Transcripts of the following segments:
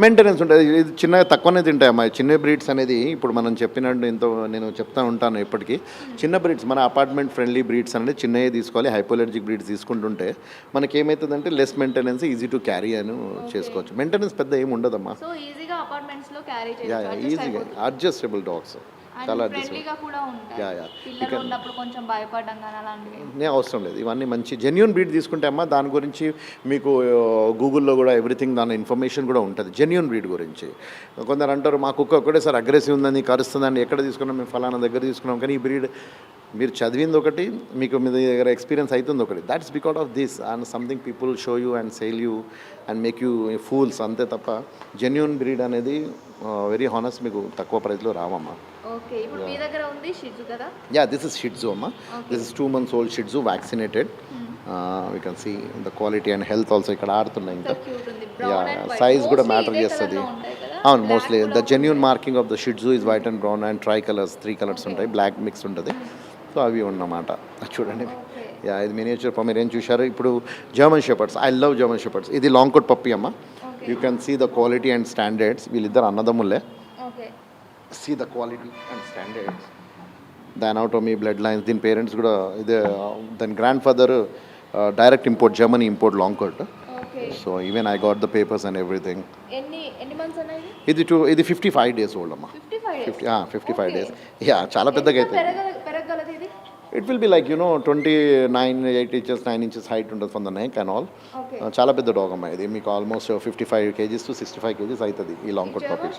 Maintenance ఉంటుంది. ఇది చిన్నగా తక్కువనే తింటాయమ్మా. చిన్న బ్రీడ్స్ అనేది ఇప్పుడు మనం చెప్పినట్టు ఎంతో నేను చెప్తా ఉంటాను ఎప్పటికీ. చిన్న బ్రీడ్స్ మన అపార్ట్మెంట్ ఫ్రెండ్లీ బ్రీడ్స్ అనేది చిన్నవి తీసుకోవాలి. హైపోలర్జిక్ బ్రీడ్స్ తీసుకుంటుంటే మనకి ఏమవుతుందంటే less maintenance, easy to carry అని చేసుకోవచ్చు. మెయింటెనెన్స్ పెద్ద ఏమి ఉండదమ్మా. సో ఈజీగా అపార్ట్మెంట్స్‌లో క్యారీ యా చేయొచ్చు. ఈజీగా అడ్జస్టబుల్ డాగ్స్ చాలా అడ్జస్టబుల్. ఫ్రెండ్లీగా కూడా ఉంటాయి. యా పిల్లలు ఉన్నప్పుడు కొంచెం భయపడడం గాని అలాంటివి. అవసరం లేదు. ఇవన్నీ మంచి జెన్యూన్ బ్రీడ్ తీసుకుంటే అమ్మా దాని గురించి మీకు గూగుల్లో కూడా ఎవ్రీథింగ్ దాని ఇన్ఫర్మేషన్ కూడా ఉంటుంది జెన్యూన్ బ్రీడ్ గురించి. కొందరు అంటారు మా కుక్క ఒకటే సార్ అగ్రెసివ్ ఉందని కరుస్తుందని ఎక్కడ తీసుకున్నాం మేము ఫలానా దగ్గర తీసుకున్నాం, కానీ ఈ బ్రీడ్ మీరు చదివింది ఒకటి, మీకు మీ దగ్గర ఎక్స్పీరియన్స్ అవుతుంది ఒకటి. That's because of this and something people show you and sale you and make you fools అంతే తప్ప జెన్యూన్ బ్రీడ్ అనేది వెరీ హానెస్ట్ మీకు తక్కువ ప్రైస్లో రావమ్మా. ఓకే, ఇప్పుడు మీ దగ్గర ఉంది షిట్జు కదా? యా దిస్ ఇస్ షిట్జు అమ్మా. This is 2 months old shih tzu vaccinated. We can see the quality and health also ఇక్కడ ఆడుతున్నాయి ఇంకా. యా సైజ్ కూడా మ్యాటర్ చేస్తుంది. అవును mostly the genuine marking of the shih tzu is white and brown and tri colours 3 colours ఉంటాయి, black mix ఉంటుంది. So అవి ఉన్నమాట చూడండి. యా ఇది మినియేచర్ పొమేరియన్ చూశారు. ఇప్పుడు German shepherds, I love German shepherds. ఇది లాంగ్ కోట్ పప్పీ అమ్మ. You can see the quality and standards. వీళ్ళిద్దరు అన్నదమ్ములే. See the quality and standards, the anatomy, blood lines. దీని పేరెంట్స్ కూడా ఇదే, దాని grandfather direct import, Germany import long coat. So even I got the papers and everything. ఎన్ని months అనేది? ఇది 55 days old అమ్మా. 55 days. యా చాలా పెద్దగా అవుతుంది. పెరగగలది ఇది? It will be like 8 inches 9 inches height ఉంటుంది from the neck and all. చాలా పెద్ద డాగ్ అమ్మా ఇది. మీకు ఆల్మోస్ట్ 55 kgs to 65 kgs అవుతుంది ఈ లాంగ్ కోట్ పప్పీ.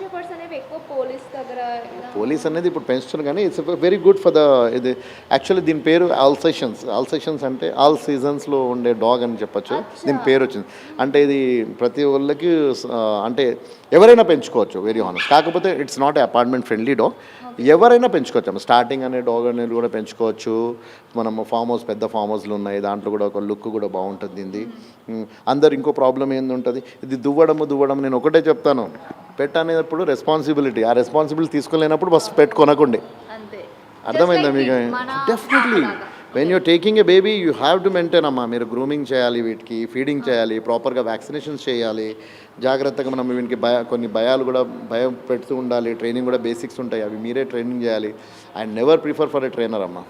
పోలీస్ అనేది ఇప్పుడు పెంచుతున్నారు కానీ it's very good for the ఇది. యాక్చువల్లీ దీని పేరు ఆల్సెషన్స్. ఆల్సెషన్స్ అంటే ఆల్ సీజన్స్లో ఉండే డాగ్ అని చెప్పొచ్చు. దీని పేరు వచ్చింది అంటే ఇది ప్రతి ఒళ్ళకి అంటే ఎవరైనా పెంచుకోవచ్చు వెరీ హానెస్ట్. కాకపోతే it's not a apartment friendly dog. ఎవరైనా పెంచుకోవచ్చు. స్టార్టింగ్ అనే డాగ్ అనేది కూడా పెంచుకోవచ్చు. మనం ఫామ్ హౌస్, పెద్ద ఫామ్ హౌస్లు ఉన్నాయి, దాంట్లో కూడా ఒక లుక్ కూడా బాగుంటుంది దీనిది. అందరు ఇంకో ప్రాబ్లం ఏంటంటుంది, ఇది దువ్వడం. నేను ఒకటే చెప్తాను, పెట్ అనేటప్పుడు రెస్పాన్సిబిలిటీ. ఆ రెస్పాన్సిబిలిటీ తీసుకోలేనప్పుడు బస్ పెట్ కొనకండి. అర్థమైందా మీకు? Definitely when you're taking a baby you have to maintain అమ్మా. మీరు గ్రూమింగ్ చేయాలి, వీటికి ఫీడింగ్ చేయాలి, ప్రాపర్గా వ్యాక్సినేషన్స్ చేయాలి, జాగ్రత్తగా మనం వీనికి కొన్ని భయాలు కూడా భయం పెడుతూ ఉండాలి. ట్రైనింగ్ కూడా బేసిక్స్ ఉంటాయి, అవి మీరే ట్రైనింగ్ చేయాలి. I never prefer for a trainer అమ్మా.